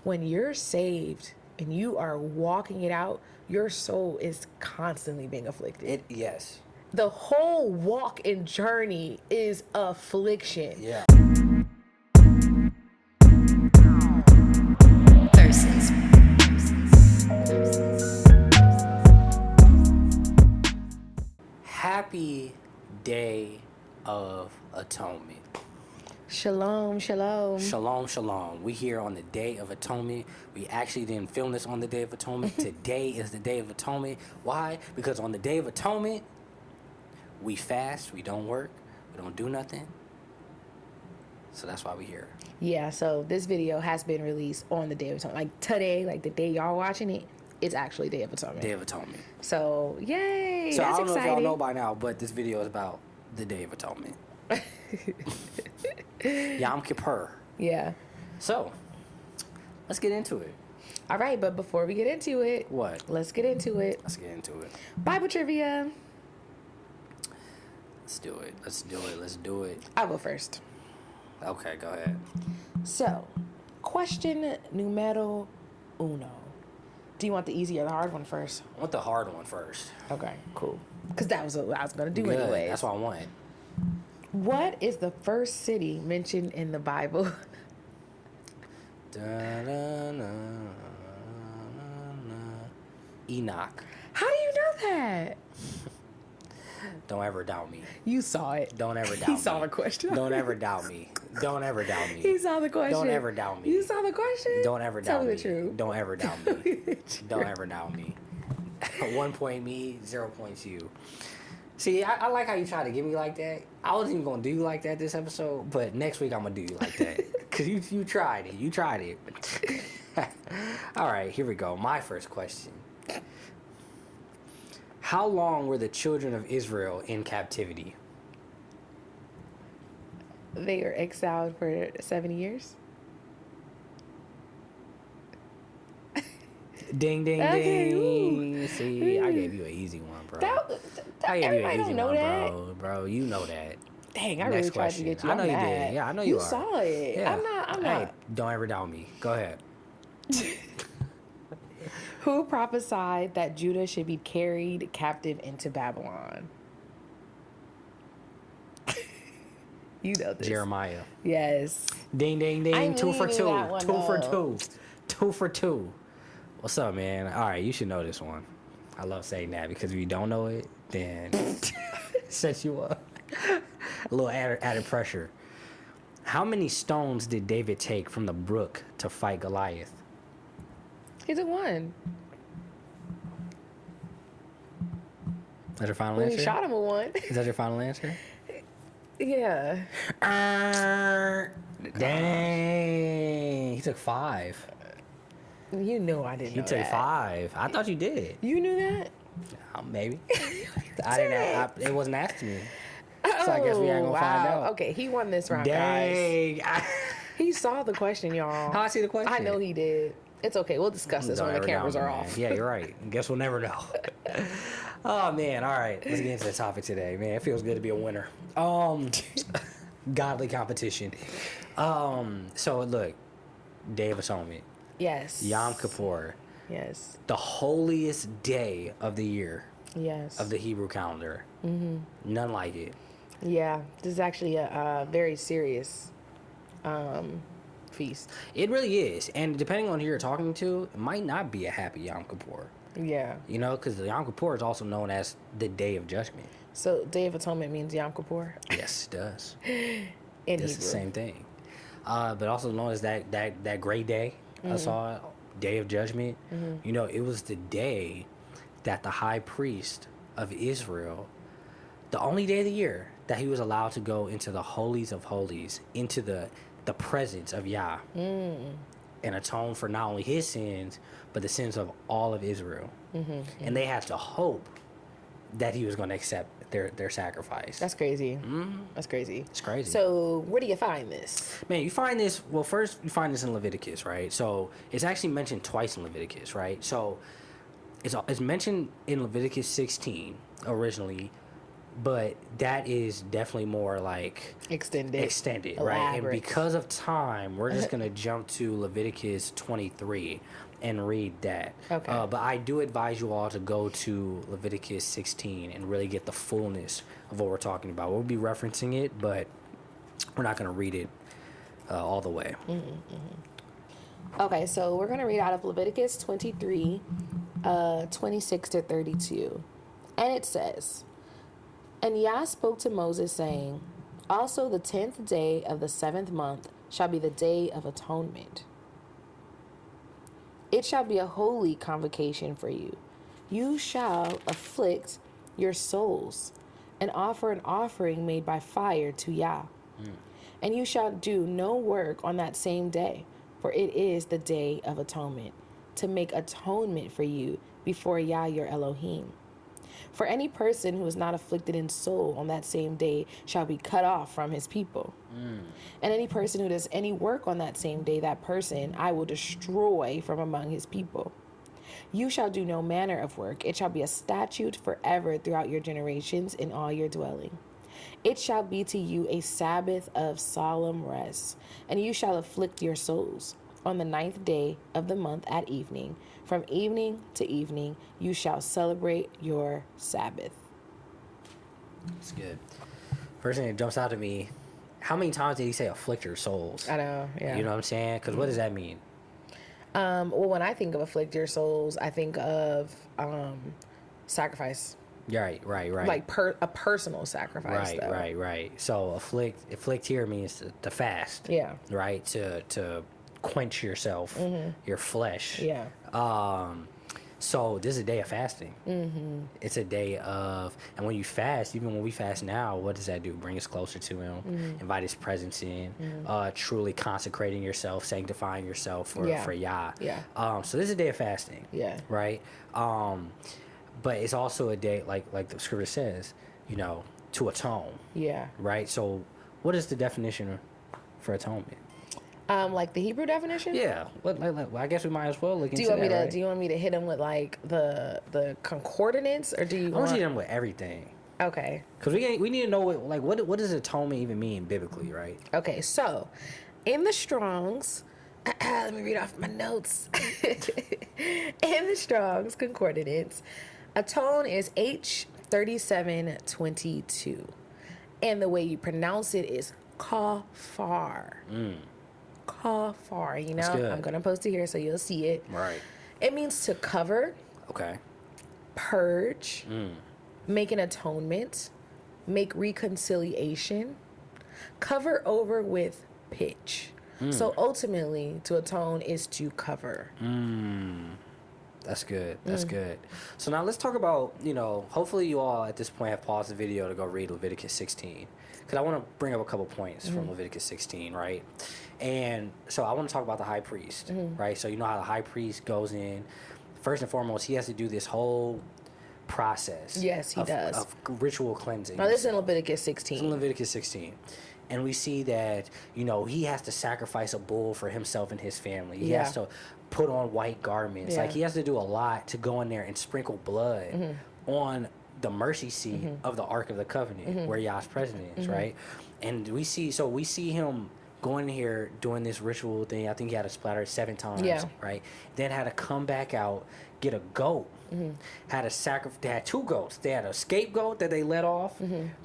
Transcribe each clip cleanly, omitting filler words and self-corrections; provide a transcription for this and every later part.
When you're saved and you are walking it out, your soul is constantly being afflicted. Yes. The whole walk and journey is affliction. Yeah. Versus. Happy Day of Atonement. Shalom, shalom. Shalom, shalom. We here on the Day of Atonement. We actually didn't film this on the Day of Atonement. Today is the Day of Atonement. Why? Because on the Day of Atonement, we fast, we don't work, we don't do nothing. So that's why we here. Yeah, so this video has been released on the Day of Atonement. Like today, like the day y'all watching it, it's actually Day of Atonement. Day of Atonement. So, yay, So that's I don't exciting. know if y'all know by now, but this video is about the Day of Atonement. Yom Kippur. Yeah. So, let's get into it. All right, but before we get into it, What? let's get into it. Let's get into it. Bible trivia. Let's do it. Let's do it. Let's do it. I'll go first. Okay, go ahead. So, question numero uno. Do you want the easy or the hard one first? I want the hard one first. Okay, cool. Because that was what I was going to do Good. anyway. That's what I want. What is the first city mentioned in the Bible? Enoch. How do you know that? Don't ever doubt me. You saw it. Don't ever doubt me. He saw the question. Don't ever doubt me. Don't ever doubt me. He saw the question. Don't ever doubt me. You saw the question? Don't ever Tell doubt me me. the truth. Don't ever doubt me. Don't ever doubt me. 1 point me, 0 points you. See, I like how you try to get me like that. I wasn't even gonna do you like that this episode, but next week I'm gonna do you like that. Cause you tried it. You tried it. All right, here we go. My first question. How long were the children of Israel in captivity? They were exiled for 70 years. Ding, ding, Okay, ding. ooh. See, I gave you an easy one, bro. I gave you everybody an easy don't know one, that. bro. You know that. Dang, I Next really tried question. to get you. I know I'm you mad. did. Yeah, I know you are. saw it. Yeah. I'm Hey, not. don't ever doubt me. Go ahead. Who prophesied that Judah should be carried captive into Babylon? You know this. Jeremiah. Yes. Ding, ding, ding. I 2 for knew 2. that one, 2 for though. 2. 2 for 2. What's up, man? All right, you should know this one. I love saying that because if you don't know it, then it sets you up. A little added pressure. How many stones did David take from the brook to fight Goliath? He took one. Is that your final Well, answer? he shot him with one. Is that your final answer? Yeah. Dang. He took 5. You know I didn't He know took that. 5. I thought you did. You knew that? Maybe. I didn't. It wasn't asked to me. So I guess we ain't gonna find out. Okay, he won this round, guys. Dang. He saw the question, y'all. How I see the question? I know he did. It's okay. We'll discuss this Don't when the ever cameras doubt are me, off. man. Yeah, you're right. Guess we'll never know. Oh man. All right. Let's get into the topic today, man. It feels good to be a winner. Godly competition. So look, Day of Atonement, Yes. Yom Kippur, Yes. the holiest day of the year Yes. of the Hebrew calendar. Mm-hmm. None like it. Yeah. This is actually a very serious feast. It really is. And depending on who you're talking to, it might not be a happy Yom Kippur. Yeah. You know, because the Yom Kippur is also known as the Day of Judgment. So Day of Atonement means Yom Kippur Yes, it does. in It's Hebrew. the same thing. But also known as that great day. I saw it, Day of Judgment. You know, it was the day that the high priest of Israel, the only day of the year that he was allowed to go into the holies of holies, into the presence of Yah, and atone for not only his sins, but the sins of all of Israel. And they had to hope that he was going to accept their sacrifice. That's crazy. That's crazy. It's crazy. So where do you find this? Man, you find this, well, first you find this in Leviticus, right? So it's actually mentioned twice in Leviticus, right? So it's mentioned in Leviticus 16 originally, but that is definitely more like extended, right? And Elaborate. because of time, we're just gonna jump to Leviticus 23 and read that. Okay. But I do advise you all to go to Leviticus 16 and really get the fullness of what we're talking about. We'll be referencing it, but we're not gonna read it all the way. Okay, so we're going to read out of Leviticus 23, 26 to 32. And it says, "And Yah spoke to Moses, saying, Also the 10th day of the 7th month shall be the day of atonement. It shall be a holy convocation for you. You shall afflict your souls and offer an offering made by fire to Yah. And you shall do no work on that same day, for it is the day of atonement, to make atonement for you before Yah your Elohim. For any person who is not afflicted in soul on that same day shall be cut off from his people. And any person who does any work on that same day, that person I will destroy from among his people. You shall do no manner of work. It shall be a statute forever throughout your generations in all your dwelling. It shall be to you a Sabbath of solemn rest, and you shall afflict your souls. On the 9th day of the month at evening, from evening to evening, you shall celebrate your Sabbath." That's good. First thing that jumps out to me, how many times did he say afflict your souls? I know, yeah. You know what I'm saying? Because what does that mean? Well, when I think of afflict your souls, I think of sacrifice. Right. Like a personal sacrifice, though. Right. So afflict here means to fast. Yeah. Right. To quench yourself, your flesh. Yeah. So this is a day of fasting. It's a day of, and when you fast, even when we fast now, what does that do? Bring us closer to Him, invite His presence in, truly consecrating yourself, sanctifying yourself for Yah. Yeah. So this is a day of fasting. Yeah. Right. But it's also a day, like the scripture says, to atone. Yeah. Right. So what is the definition for atonement? Like the Hebrew definition? Yeah. I guess we might as well look into that. Do you want me to hit him with like the concordance, or do you? I want you to hit him with everything. Okay. Because we need to know what does atonement even mean biblically, right? Okay. So, in the Strong's, let me read off my notes. In the Strong's concordance, atone is H3722, and the way you pronounce it is kafar. Kafar, I'm gonna post it here so you'll see it. Right. It means to cover, Okay. purge, make an atonement, make reconciliation, cover over with pitch. So ultimately, to atone is to cover. That's good. That's good. So now let's talk about, hopefully you all at this point have paused the video to go read Leviticus 16. Because I want to bring up a couple points from Leviticus 16, right? And so I want to talk about the high priest, right? So you know how the high priest goes in. First and foremost, he has to do this whole process. Yes, he does. Of ritual cleansing. Now this is in Leviticus 16. It's in Leviticus 16. And we see that, he has to sacrifice a bull for himself and his family. He has to put on white garments. Yeah. Like, he has to do a lot to go in there and sprinkle blood on the mercy seat of the Ark of the Covenant, where Yah's presence is, right? And we see him going here doing this ritual thing. I think he had to splatter it 7 times, right? Then had to come back out, get a goat. Had a they had 2 goats. They had a scapegoat that they let off,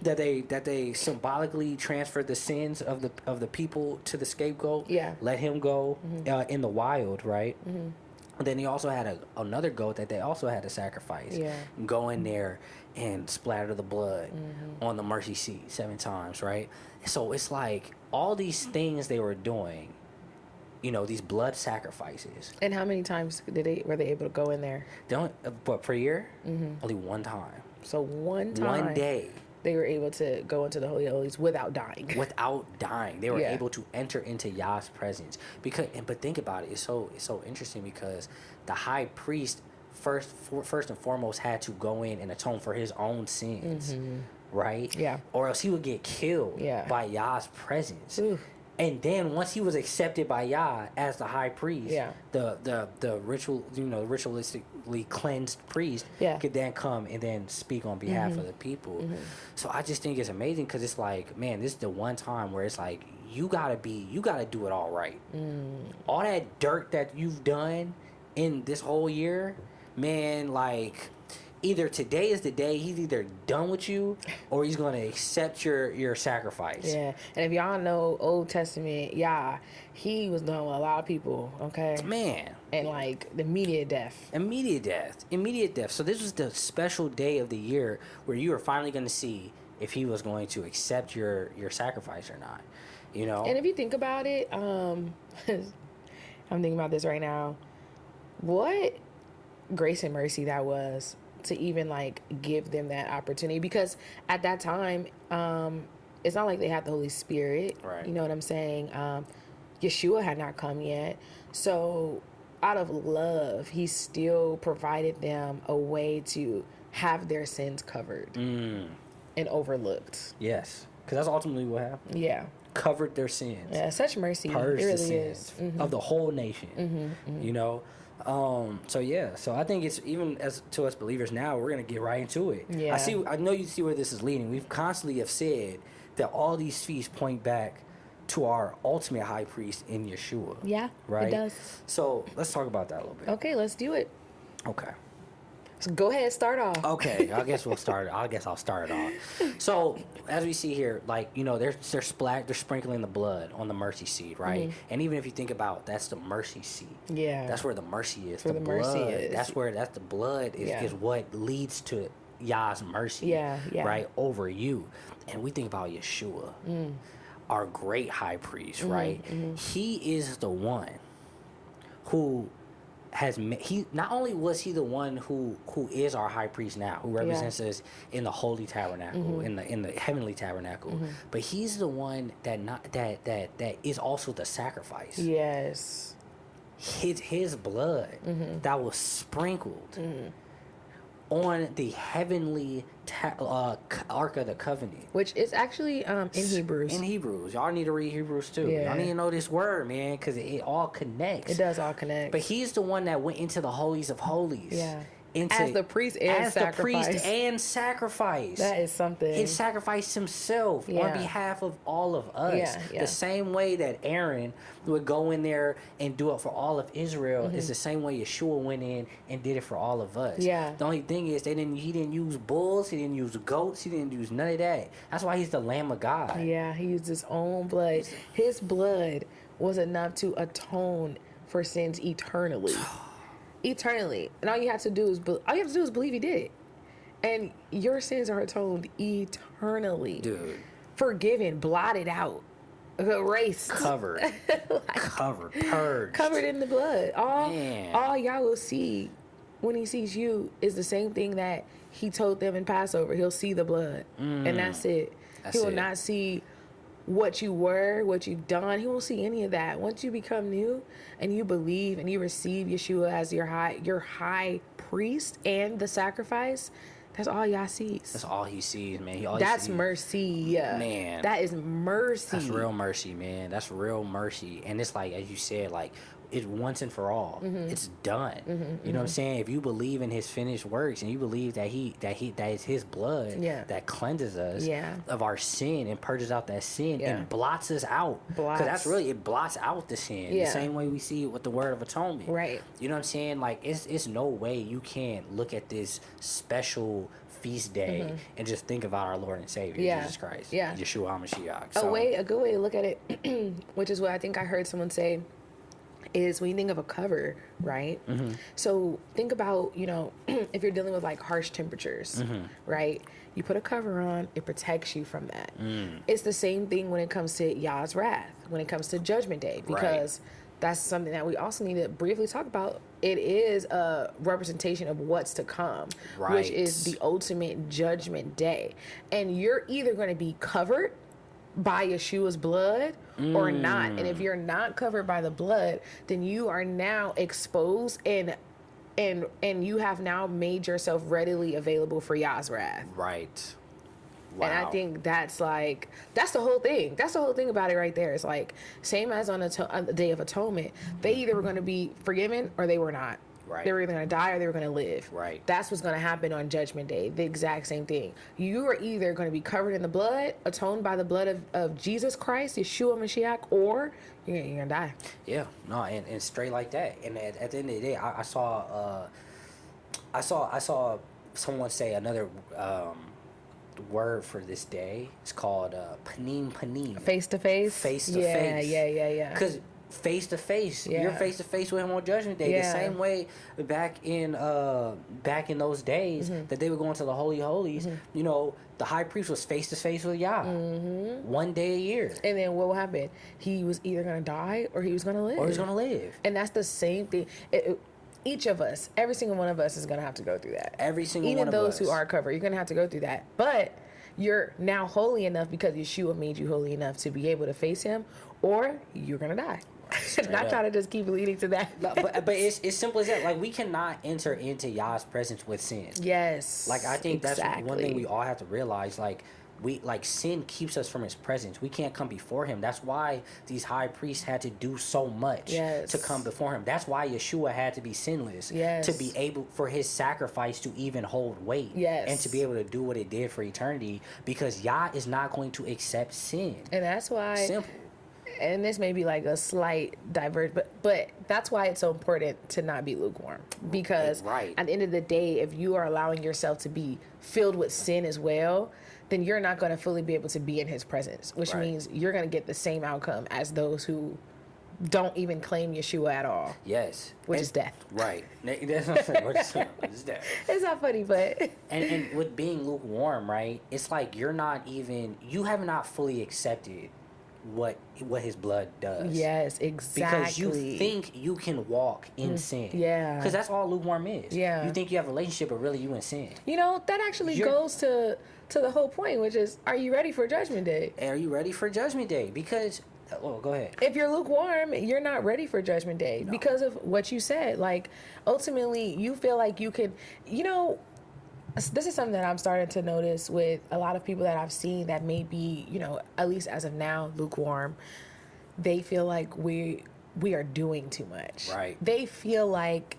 that they symbolically transferred the sins of the people to the scapegoat. Yeah. Let him go in the wild, right? Then he also had another goat that they also had to sacrifice. Yeah. Go in there and splatter the blood on the mercy seat 7 times, right? So it's like all these things they were doing, these blood sacrifices. And how many times were they able to go in there? But per year, only 1 time. So one time. 1 day. They were able to go into the Holy of Holies without dying. They were able to enter into Yah's presence. But think about it. It's so interesting because the high priest first and foremost had to go in and atone for his own sins, right? Yeah. Or else he would get killed Yeah. by Yah's presence. Ooh. And then once he was accepted by Yah as the high priest, the ritual, ritualistically cleansed priest could then come and then speak on behalf of the people. So I just think it's amazing because it's like, man, this is the one time where it's like you gotta do it all right. All that dirt that you've done in this whole year, man, like. Either today is the day he's either done with you or he's going to accept your sacrifice. Yeah. And if y'all know Old Testament, he was done with a lot of people, okay? Man. And like immediate death. Immediate death. So this was the special day of the year where you were finally going to see if he was going to accept your sacrifice or not. You know? And if you think about it, I'm thinking about this right now. What grace and mercy that was. To even like give them that opportunity, because at that time it's not like they had the Holy Spirit, right? You know what I'm saying? Yahshua had not come yet, so out of love he still provided them a way to have their sins covered and overlooked. Yes, because that's ultimately what happened. Covered their sins. Such mercy. Purged it really the sins of the whole nation. You know. So I think it's even as to us believers now, we're gonna get right into it. I know you see where this is leading. We've constantly have said that all these feasts point back to our ultimate high priest in Yahshua. Yeah, right. It does. So let's talk about that a little bit. Okay, let's do it. Okay. So go ahead, start off. Okay, I guess I'll start it off. So as we see here, like, you know, they're sprinkling the blood on the mercy seat, right? And even if you think about, that's the mercy seat. Yeah, that's where the mercy is. The blood. Mercy is. That's the blood is what leads to Yah's mercy. Right, over you. And we think about Yahshua, our great high priest, right? He is the one who he not only was he the one who is our high priest now, who represents us in the holy tabernacle, in the heavenly tabernacle, but he's the one that is also the sacrifice. Yes, his blood that was sprinkled on the heavenly Ark of the Covenant, which is actually in Hebrews. In Hebrews, y'all need to read Hebrews too. Y'all need to know this word, man, because it all connects. It does all connect. But he's the one that went into the holies of holies. Yeah. As the priest and sacrifice. That is something. He sacrificed himself on behalf of all of us. The same way that Aaron would go in there and do it for all of Israel is the same way Yahshua went in and did it for all of us. The only thing is he didn't use bulls, he didn't use goats, he didn't use none of that. That's why he's the Lamb of God. Yeah, he used his own blood. His blood was enough to atone for sins eternally. And all you have to do is believe he did it, and your sins are atoned eternally, dude. Forgiven, blotted out, erased, covered, purged, in the blood. All y'all will see when he sees you is the same thing that he told them in Passover. He'll see the blood, and that's it. He will not see what you were, what you've done. He won't see any of that. Once you become new and you believe and you receive Yahshua as your high priest and the sacrifice, that's all Yah sees. That's all he sees, man. That's mercy. Man. That is mercy. That's real mercy, man. That's real mercy. And it's like, as you said, like, it's once and for all. It's done. You know what I'm saying? If you believe in his finished works and you believe that it's his blood that cleanses us of our sin and purges out that sin and blots us out. Because that's really, it blots out the sin. The same way we see it with the word of atonement. Right. You know what I'm saying? Like, it's no way you can't look at this special feast day and just think about our Lord and Savior, Jesus Christ. Yahshua HaMashiach. So, a good way to look at it, which is what I think I heard someone say, is when you think of a cover, right? So think about, if you're dealing with like harsh temperatures, right? You put a cover on, it protects you from that. It's the same thing when it comes to Yah's wrath, when it comes to Judgment Day, because that's something that we also need to briefly talk about. It is a representation of what's to come, which is the ultimate Judgment Day. And you're either going to be covered by Yeshua's blood or not. And if you're not covered by the blood, then you are now exposed and you have now made yourself readily available for Yah's wrath. And I think that's like, that's the whole thing. That's the whole thing about it right there. It's like, same as on the Day of Atonement, they either were going to be forgiven or they were not. Right. They were either going to die or they were going to live. Right. That's what's going to happen on Judgment Day. The exact same thing. You are either going to be covered in the blood, atoned by the blood of Jesus Christ, Yahshua Mashiach, or you're going to die. Yeah. No, and straight like that. And at the end of the day, I saw someone say another word for this day. It's called panim. Face to face. Face to face. Yeah. Because face to face, you're face to face with him on Judgment Day. The same way back in those days that they were going to the Holy Holies. You know, the high priest was face to face with Yah, one day a year. And then what will happen? He was either going to die or he was going to live. And that's the same thing. Each of us, every single one of us is going to have to go through that. Every single one of us. Even those who are covered, you're going to have to go through that. But you're now holy enough because Yeshua made you holy enough to be able to face him, or you're going to die. Not trying to just keep leading to that. but it's simple as that. Like, we cannot enter into Yah's presence with sin. Yes. Like, I think that's one thing we all have to realize. Like, sin keeps us from his presence. We can't come before him. That's why these high priests had to do so much to come before him. That's why Yeshua had to be sinless to be able for his sacrifice to even hold weight and to be able to do what it did for eternity, because Yah is not going to accept sin. And that's why simple. And this may be like a slight diverge, but that's why it's so important to not be lukewarm. Because at the end of the day, if you are allowing yourself to be filled with sin as well, then you're not going to fully be able to be in his presence, which means you're going to get the same outcome as those who don't even claim Yeshua at all. Yes. Which is death. Right. That's what I'm saying. Which is death. It's not funny, but... and with being lukewarm, right, it's like you have not fully accepted what his blood does. Yes, exactly. Because you think you can walk in sin. Yeah. Because that's all lukewarm is. Yeah. You think you have a relationship, but really you in sin. You know, that actually goes to the whole point, which is, are you ready for Judgment Day? Are you ready for Judgment Day? Because... Oh, go ahead. If you're lukewarm, you're not ready for Judgment Day because of what you said. Like, ultimately, you feel like you can, this is something that I'm starting to notice with a lot of people that I've seen that may be, at least as of now, lukewarm. They feel like we are doing too much. Right. They feel like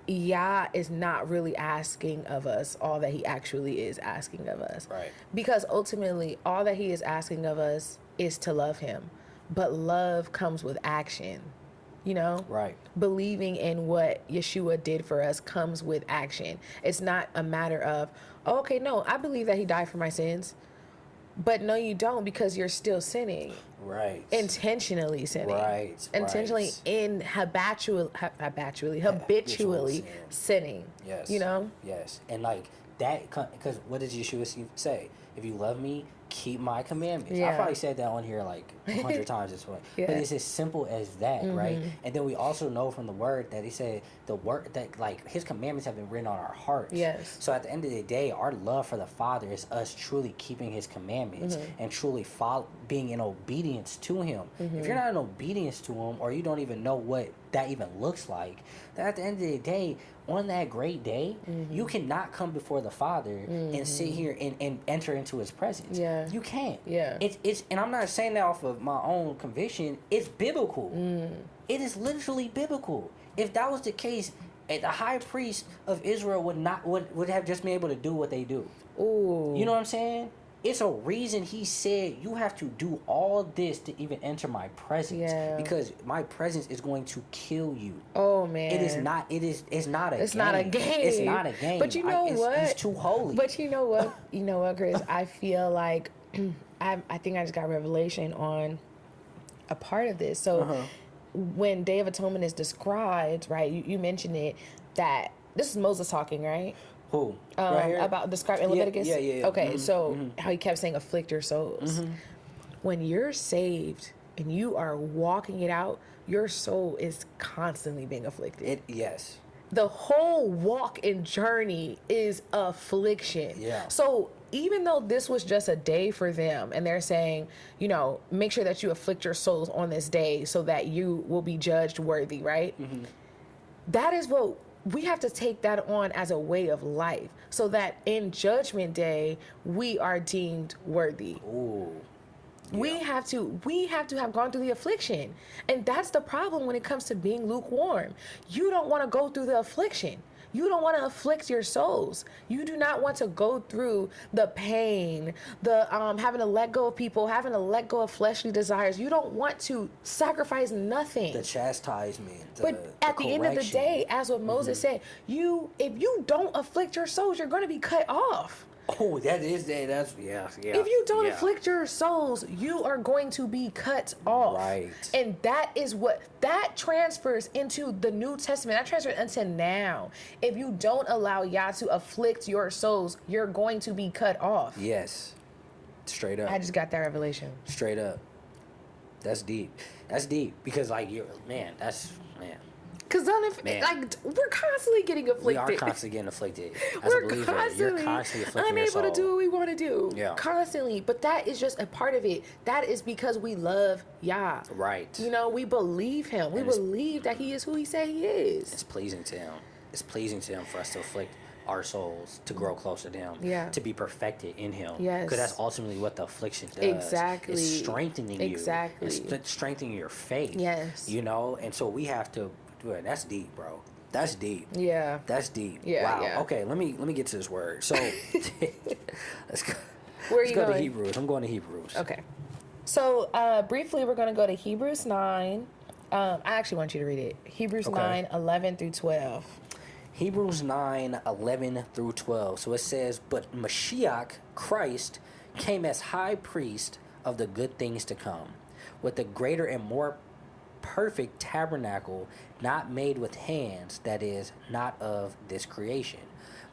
Yah is not really asking of us all that he actually is asking of us. Right. Because ultimately, all that he is asking of us is to love him. But love comes with action, Right. Believing in what Yeshua did for us comes with action. It's not a matter of, I believe that he died for my sins. But no, you don't, because you're still sinning. Right. Intentionally sinning. Right. Intentionally habitually sinning. Yes. Yes. And like that, because what does Yeshua say? If you love me, keep my commandments. I probably said that on here like 100 times this way. But it's as simple as that, right? And then we also know from the word that he said the word that like his commandments have been written on our hearts. Yes. So at the end of the day, our love for the Father is us truly keeping his commandments and truly being in obedience to him. If you're not in obedience to him, or you don't even know what that even looks like, then at the end of the day, on that great day, you cannot come before the Father and sit here and enter into his presence. Yeah. You can't. Yeah. It's and I'm not saying that off of my own conviction. It's biblical. It is literally biblical. If that was the case, the high priest of Israel would have just been able to do what they do. Ooh. You know what I'm saying? It's a reason he said you have to do all this to even enter my presence. Yeah. Because my presence is going to kill you. Oh man. It's not a game. It's not a game. It's not a game. But you know what? It's too holy. But you know what? Chris? I feel like I think I just got revelation on a part of this. So when Day of Atonement is described, right? You mentioned it, that this is Moses talking, right? Who? Right here? About describing Leviticus? Yeah. Okay, so how he kept saying afflict your souls. When you're saved and you are walking it out, your soul is constantly being afflicted. Yes. The whole walk and journey is affliction. Yeah. So even though this was just a day for them, and they're saying, make sure that you afflict your souls on this day so that you will be judged worthy, right? That is what we have to take that on as a way of life so that in judgment day we are deemed worthy. Ooh. Yeah. We have to have gone through the affliction. And that's the problem when it comes to being lukewarm. You don't want to go through the affliction. You don't want to afflict your souls. You do not want to go through the pain, the having to let go of people, having to let go of fleshly desires. You don't want to sacrifice nothing. The chastisement. But at the end of the day, as what Moses said, if you don't afflict your souls, you're going to be cut off. Oh, that's yeah. If you don't afflict your souls, you are going to be cut off. Right. And that is what that transfers into the New Testament. That transfers into now. If you don't allow Yah to afflict your souls, you're going to be cut off. Yes. Straight up. I just got that revelation. Straight up. That's deep. That's deep because man. Because we're constantly getting afflicted. We are constantly getting afflicted. As We're a believer, constantly you're constantly afflicting your unable soul. to do what we want to do. Yeah. Constantly. But that is just a part of it. That is because we love Yah. Right. You know, we believe him. We believe that he is who he said he is. It's pleasing to him. It's pleasing to him for us to afflict our souls, to grow closer to him, Yeah. to be perfected in him. Yes. Because that's ultimately what the affliction does. Exactly. It's strengthening you. Exactly. It's strengthening your faith. Yes. You know? And so we have to do it. That's deep, bro. That's deep. Yeah. That's deep. Yeah, Wow. yeah. Okay, let me get to this word. So let's go. Where are Let's you go going? to Hebrews. I'm going to Hebrews. Okay. So briefly, we're going to go to Hebrews 9. I actually want you to read it. Hebrews Okay. 9, 11 through 12. Hebrews 9, 11 through 12. So it says, "But Mashiach, Christ, came as high priest of the good things to come, with a greater and more perfect tabernacle, not made with hands, that is, not of this creation.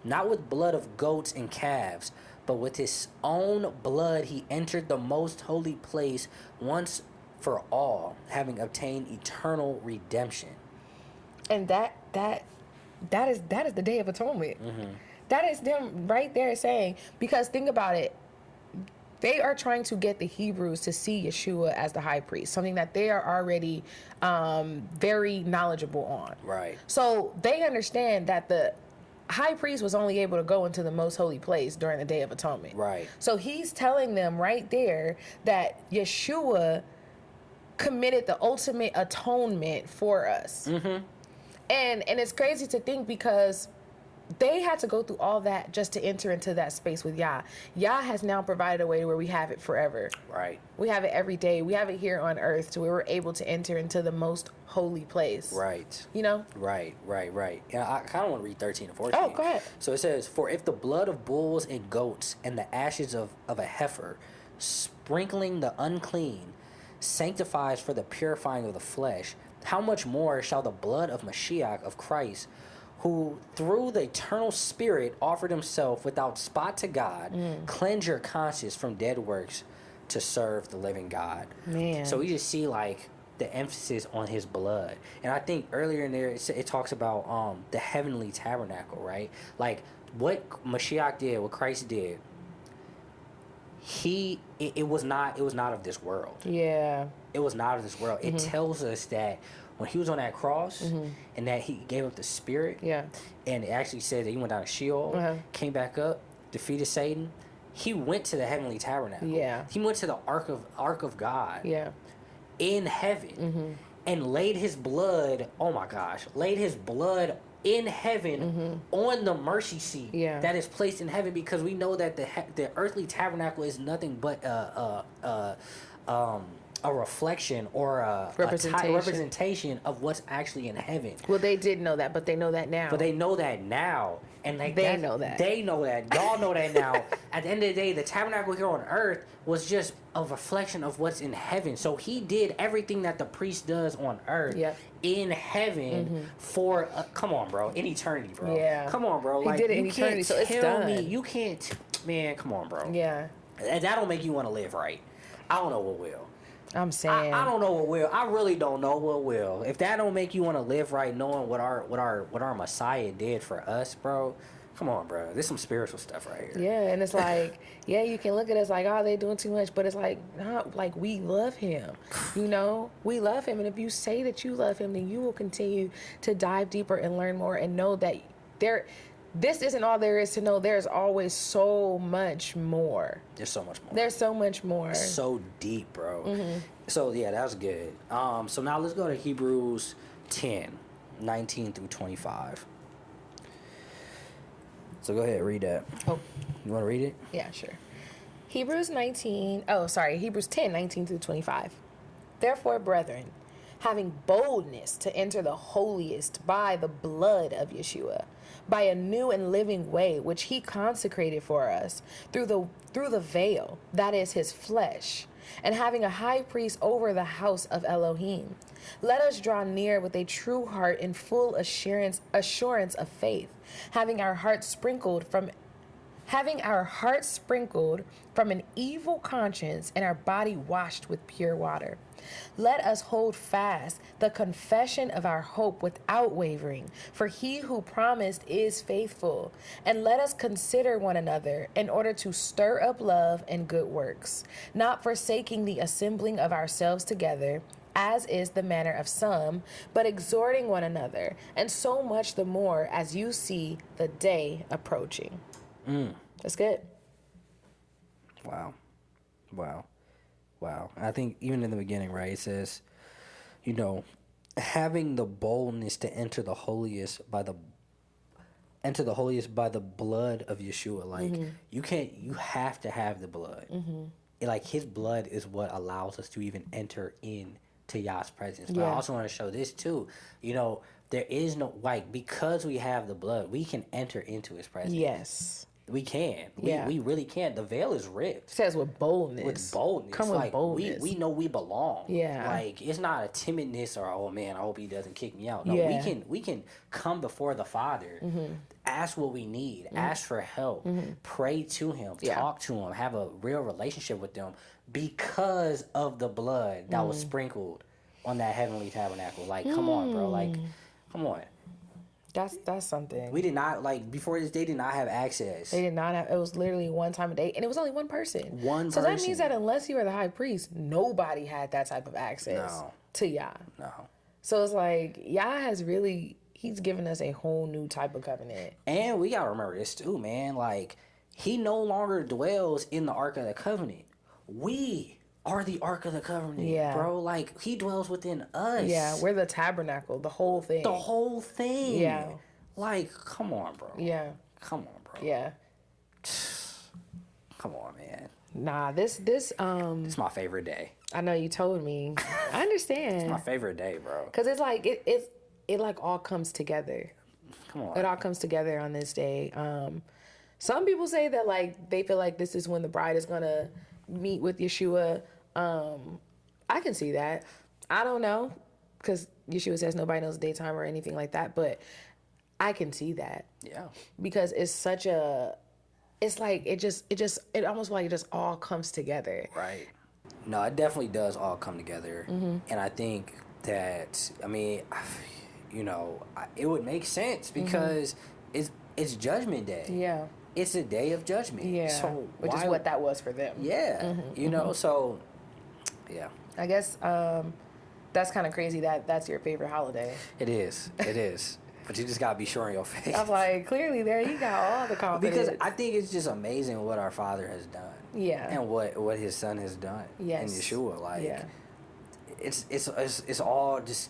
Not with blood of goats and calves, but with his own blood he entered the most holy place once for all, having obtained eternal redemption." And that is the Day of Atonement. That is them right there saying, because think about it, they are trying to get the Hebrews to see Yahshua as the high priest, something that they are already very knowledgeable on. Right. So they understand that the high priest was only able to go into the most holy place during the Day of Atonement. Right. So he's telling them right there that Yahshua committed the ultimate atonement for us. And it's crazy to think because they had to go through all that just to enter into that space with Yah. Yah has now provided a way where we have it forever. Right. We have it every day. We have it here on earth to where we're able to enter into the most holy place. Right. You know? Right. Yeah, I kind of want to read 13 and 14. Oh, go ahead. So it says, "For if the blood of bulls and goats and the ashes of a heifer, sprinkling the unclean, sanctifies for the purifying of the flesh, how much more shall the blood of Mashiach of Christ, who through the eternal Spirit offered himself without spot to God, cleanse your conscience from dead works to serve the living God." Man. So we just see like the emphasis on his blood. And I think earlier in there it talks about the heavenly tabernacle, right? Like what Mashiach did, what Christ did, it was not of this world. Yeah. It was not of this world. It tells us that when he was on that cross and that he gave up the spirit, Yeah. and it actually said that he went down to Sheol, came back up, defeated Satan, he went to the heavenly tabernacle. Yeah. He went to the ark of God Yeah. in heaven and laid his blood, oh my gosh, laid his blood in heaven on the mercy seat that is placed in heaven, because we know that the earthly tabernacle is nothing but a reflection or a representation of what's actually in heaven. Well, they did know that, but they know that now. But they know that now. And like They know that. They know that. Y'all know that now. At the end of the day, the tabernacle here on earth was just a reflection of what's in heaven. So he did everything that the priest does on earth in heaven for, come on, bro, in eternity, bro. Yeah. Come on, bro. He did it in eternity, so it's done. You can't, man, come on, bro. Yeah. That don't make you want to live right. I don't know what will. I'm saying. I don't know what will. I really don't know what will. If that don't make you want to live right, knowing what our Messiah did for us, bro, Come on, bro. There's some spiritual stuff right here. Yeah, and it's like, yeah, you can look at us like, oh, they doing too much, but it's like, not like we love him. You know, we love him, and if you say that you love him, then you will continue to dive deeper and learn more and know that this isn't all there is to know. There's always so much more. There's so much more. There's so much more. It's so deep, bro. So yeah, that was good. So now let's go to Hebrews 10:19 through 25. So go ahead, read that. Oh, you want to read it? Yeah, sure. Hebrews 10:19 through 25. Therefore, brethren, having boldness to enter the holiest by the blood of Yahshua, by a new and living way which he consecrated for us through the veil, that is his flesh, and having a high priest over the house of Elohim, let us draw near with a true heart in full assurance of faith, having our hearts sprinkled from an evil conscience and our body washed with pure water. Let us hold fast the confession of our hope without wavering, for he who promised is faithful. And let us consider one another in order to stir up love and good works, not forsaking the assembling of ourselves together, as is the manner of some, but exhorting one another, and so much the more as you see the day approaching. That's good. Wow. And I think even in the beginning, right, it says, you know, having the boldness to enter the holiest by the blood of Yahshua. Like you have to have the blood. Like his blood is what allows us to even enter into Yah's presence. But I also want to show this too. You know, there is no, like, because we have the blood, we can enter into his presence. Yes. We can. We really can. The veil is ripped. It says with boldness. With boldness. Come with boldness. We know we belong. Yeah. Like, it's not a timidness or, oh man, I hope he doesn't kick me out. No, we can come before the Father, ask what we need, ask for help, pray to him, talk to him, have a real relationship with them because of the blood that was sprinkled on that heavenly tabernacle. Like, come on, bro. Like, come on. That's something. We did not, like, before this, they did not have access. They did not have, it was literally one time a day, and it was only one person. So that means that unless you were the high priest, nobody had that type of access to Yah. No. So it's like, Yah has really, he's given us a whole new type of covenant. And we gotta remember this too, man. Like, he no longer dwells in the Ark of the Covenant. We are the Ark of the Covenant, bro. Like, he dwells within us. Yeah, we're the tabernacle, the whole thing. The whole thing. Yeah. Like, come on, bro. Yeah. Come on, bro. Yeah. Come on, man. Nah, this It's my favorite day. I know you told me. I understand. It's my favorite day, bro. Because it's like, it like all comes together. Come on. It all comes together on this day. Some people say that, like, they feel like this is when the bride is going to meet with Yahshua. I can see that. I don't know, because Yahshua says nobody knows daytime or anything like that, but I can see that. Yeah. Because it's such a, it's like, it almost like it just all comes together. Right. No, it definitely does all come together. And I think that, I mean, you know, it would make sense because it's Judgment Day. Yeah. It's a day of judgment. Yeah. So which is what that was for them. Yeah. You know, so, yeah. I guess that's kind of crazy that that's your favorite holiday. It is. It is. But you just got to be sure in your face. I'm like, clearly there you got all the confidence. Because I think it's just amazing what our Father has done. Yeah. And what his Son has done. Yes. In Yahshua. Like, yeah. It's all just...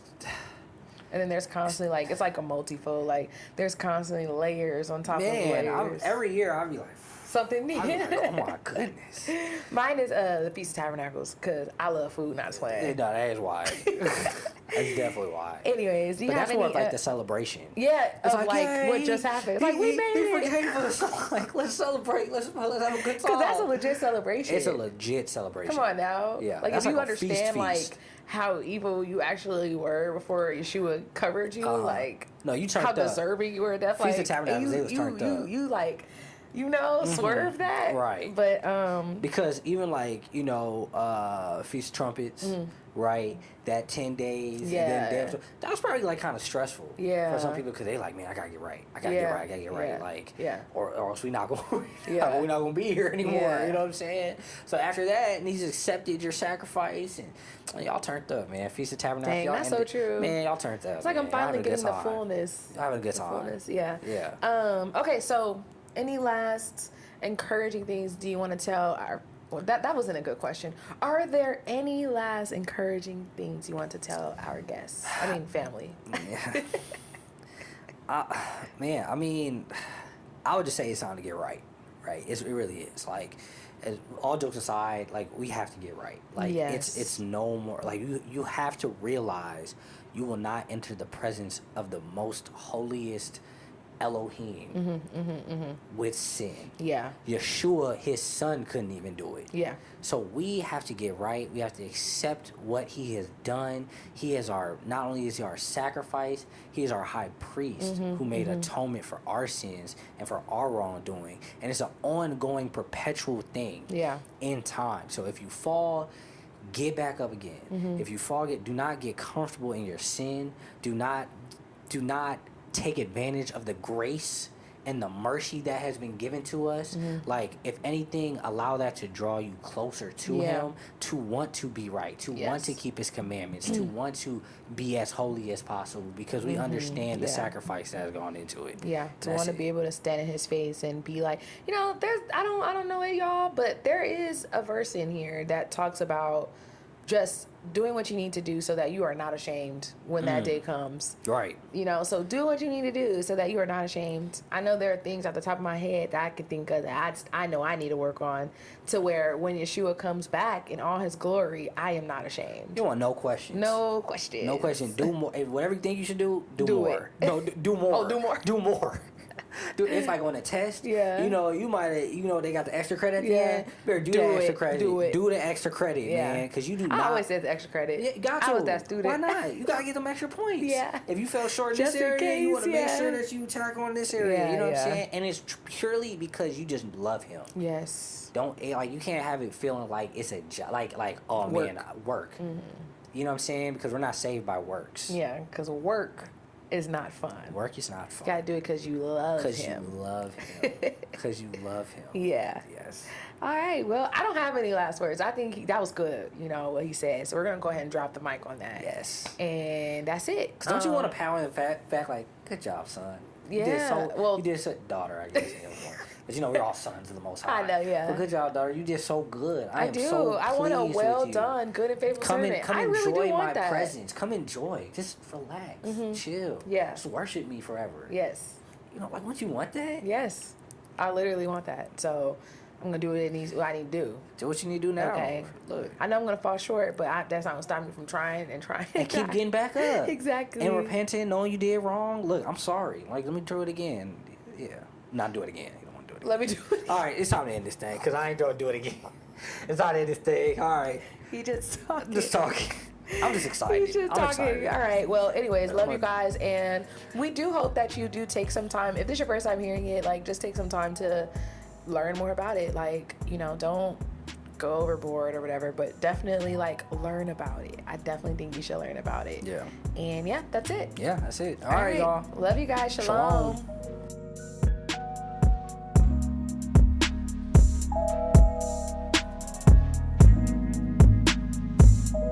And then there's constantly, like, it's like a multifold. Like, there's constantly layers on top of layers. Every year I'll be like... Something new. Like, oh, my goodness. Mine is the Feast of Tabernacles, because I love food, not swag. No, that is why. That's definitely why. Anyways, do you have that's any... more like the celebration. Yeah, it's of like what just happened. It's like, we made it. He forgave us. Like, let's celebrate. Let's have a good time. Because that's a legit celebration. It's a legit celebration. Come on now. Yeah. Like, if you like understand, feast. like, how evil you actually were before Yahshua covered you, like... No, you turned how up. deserving you were of death. Feast like, of Tabernacles, they was turned up. You, like... swerve that. Right. But because even like, Feast of Trumpets, right? That 10 days. Yeah. And then that was probably like kind of stressful. Yeah. For some people, because they like, man, I gotta get right. I gotta get right. Like, or else we not gonna, we're not gonna be here anymore. Yeah. You know what I'm saying? So after that, and he's accepted your sacrifice, and y'all turned up, man. Feast of Tabernacles. Dang, that's so true. Man, y'all turned up. It's like I'm finally getting the fullness. Y'all having a good time. Yeah. Okay, so any last encouraging things do you want to tell our... Well, that wasn't a good question. Are there any last encouraging things you want to tell our guests? I mean, family. Man, I mean, I would just say it's time to get right. Right? It really is. Like, all jokes aside, like, we have to get right. Like, it's no more. Like, you have to realize you will not enter the presence of the most holiest Elohim with sin. Yeah. Yahshua, his son, couldn't even do it. Yeah. So we have to get right. We have to accept what he has done. He is not only is he our sacrifice, he is our high priest who made atonement for our sins and for our wrongdoing. And it's an ongoing, perpetual thing in time. So if you fall, get back up again. If you fall, do not get comfortable in your sin. Do not take advantage of the grace and the mercy that has been given to us. Like, if anything, allow that to draw you closer to him, to want to be right, to want to keep his commandments, to want to be as holy as possible, because we understand the sacrifice that has gone into it. To want to be able to stand in his face and be like, I don't know it, y'all, but there is a verse in here that talks about just doing what you need to do so that you are not ashamed when that day comes. Right. So do what you need to do so that you are not ashamed. I know there are things at the top of my head that I could think of that I know I need to work on, to where when Yahshua comes back in all his glory, I am not ashamed. You want no questions. No questions. No question. Do more. Whatever you think you should do more. It. No, do more. Oh, do more. Do more. Dude, it's like on a test. Yeah. You might, they got the extra credit at the end. Better do the extra credit. Do the extra credit, man. Because you do not. I always said the extra credit. Yeah, got to. I was that student. Why not? You got to get them extra points. Yeah. If you fell short in Just this area, case, you want to make sure that you tackle on this area. Yeah, you know what I'm saying? And it's purely because you just love him. Yes. You can't have it feeling like it's a job. Like, oh, work. Man, work. You know what I'm saying? Because we're not saved by works. Yeah, because work is not fun. Work is not fun. You gotta do it because you love him. Because you love him. Because you love him. Yeah. Yes. All right. Well, I don't have any last words. I think that was good, what he said. So we're going to go ahead and drop the mic on that. Yes. And that's it. Don't you want to pound the fact like, good job, son. Yeah. You did so, daughter, I guess. But we're all sons of the Most High. I know, yeah. But good job, daughter. You did so good. I am do. So I want a well you. done, good and faithful servant. Come I enjoy really do want my that. presence. Come enjoy. Just relax. Chill. Yeah. Just worship me forever. Yes. Like, don't you want that? Yes. I literally want that. So I'm going to do what I need to do. Do what you need to do now. Okay. Look. I know I'm going to fall short, but that's not going to stop me from trying. And keep getting back up. Exactly. And repenting, knowing you did wrong. Look, I'm sorry. Like, let me do it again. Yeah. Not do it again. You don't want to do it again. Let me do it again. All right, it's time to end this thing, because I ain't going to do it again. It's time to end this thing. All right. He just talking. Just talking. I'm just excited. He's just talking. Excited. All right. Well, anyways, love you guys. And we do hope that you do take some time. If this is your first time hearing it, just take some time to learn more about it. Don't go overboard or whatever, but definitely learn about it. I definitely think you should learn about it. Yeah. And that's it. Yeah, that's it. All right, y'all. Love you guys. Shalom.